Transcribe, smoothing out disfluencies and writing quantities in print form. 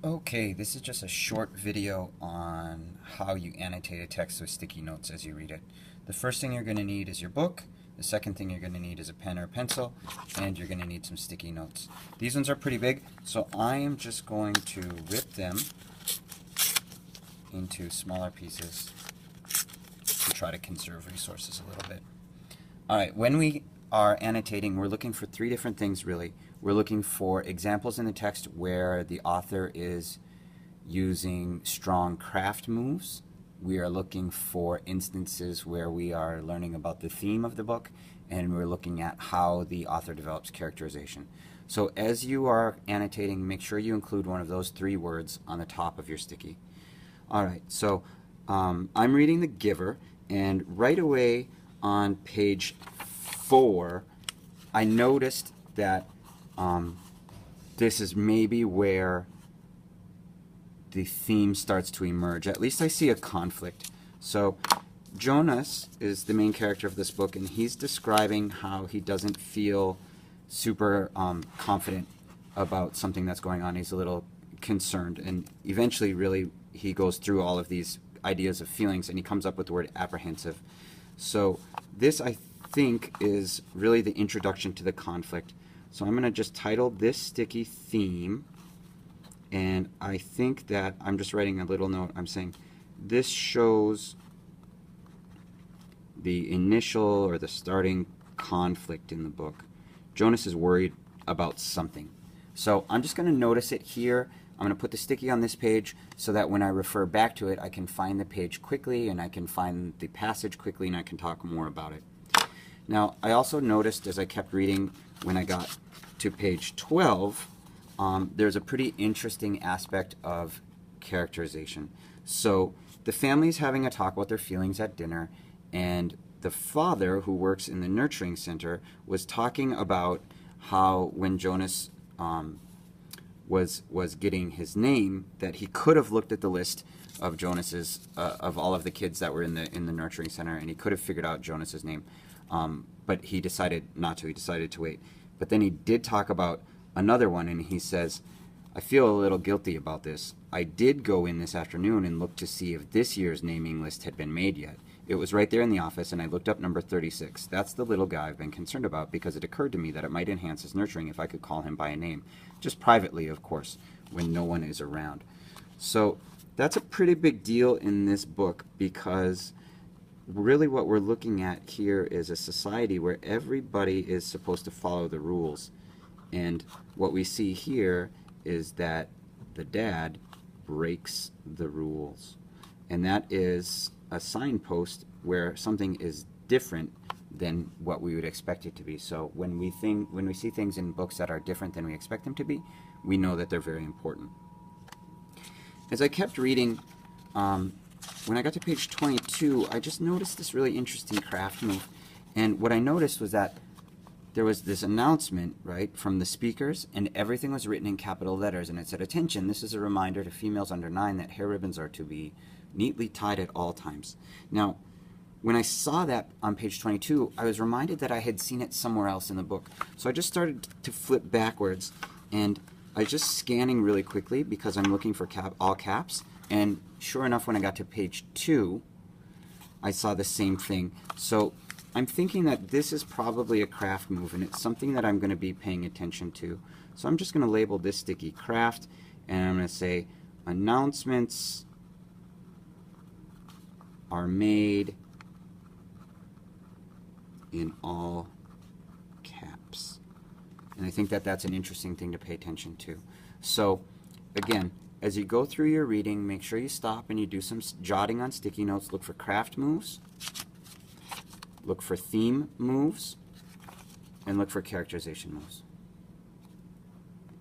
Okay, this is just a short video on how you annotate a text with sticky notes as you read it. The first thing you're going to need is your book. The second thing you're going to need is a pen or pencil, and you're going to need some sticky notes. These ones are pretty big, so I am just going to rip them into smaller pieces to try to conserve resources a little bit. Alright, when we are annotating, we're looking for three different things really. We're looking for examples in the text where the author is using strong craft moves. We are looking for instances where we are learning about the theme of the book, and we're looking at how the author develops characterization. So as you are annotating, make sure you include one of those three words on the top of your sticky. Alright, so I'm reading The Giver, and right away on page 4 I noticed that this is maybe where the theme starts to emerge. At least I see a conflict. So Jonas is the main character of this book, and he's describing how he doesn't feel super confident about something that's going on. He's a little concerned, and eventually really he goes through all of these ideas of feelings, and he comes up with the word apprehensive. So this, I think, is really the introduction to the conflict. So I'm going to just title this sticky theme, and I think that I'm just writing a little note. I'm saying this shows the initial or the starting conflict in the book. Jonas is worried about something. So I'm just going to notice it here. I'm going to put the sticky on this page so that when I refer back to it, I can find the page quickly, and I can find the passage quickly, and I can talk more about it. Now, I also noticed as I kept reading, when I got to page 12, there's a pretty interesting aspect of characterization. So the family's having a talk about their feelings at dinner, and the father, who works in the nurturing center, was talking about how when Jonas was getting his name, that he could have looked at the list of Jonas's of all of the kids that were in the nurturing center, and he could have figured out Jonas's name, but he decided not to. He decided to wait. But then he did talk about another one, and he says, I feel a little guilty about this. I did go in this afternoon and look to see if this year's naming list had been made yet. It was right there in the office, and I looked up number 36. That's the little guy I've been concerned about, because it occurred to me that it might enhance his nurturing if I could call him by a name. Just privately, of course, when no one is around. So that's a pretty big deal in this book, because really what we're looking at here is a society where everybody is supposed to follow the rules. And what we see here is that the dad breaks the rules. And that is a signpost where something is different than what we would expect it to be. So when we see things in books that are different than we expect them to be, we know that they're very important. As I kept reading, when I got to page 22, I just noticed this really interesting craft move. And what I noticed was that there was this announcement, right, from the speakers, and everything was written in capital letters, and it said, "Attention, this is a reminder to females under 9 that hair ribbons are to be neatly tied at all times." Now, when I saw that on page 22, I was reminded that I had seen it somewhere else in the book. So I just started to flip backwards, and I was just scanning really quickly because I'm looking for all caps, and sure enough, when I got to page 2, I saw the same thing. So I'm thinking that this is probably a craft move, and it's something that I'm going to be paying attention to. So I'm just going to label this sticky craft, and I'm going to say announcements are made in all caps. And I think that that's an interesting thing to pay attention to. So again, as you go through your reading, make sure you stop and you do some jotting on sticky notes. Look for craft moves, look for theme moves, and look for characterization moves.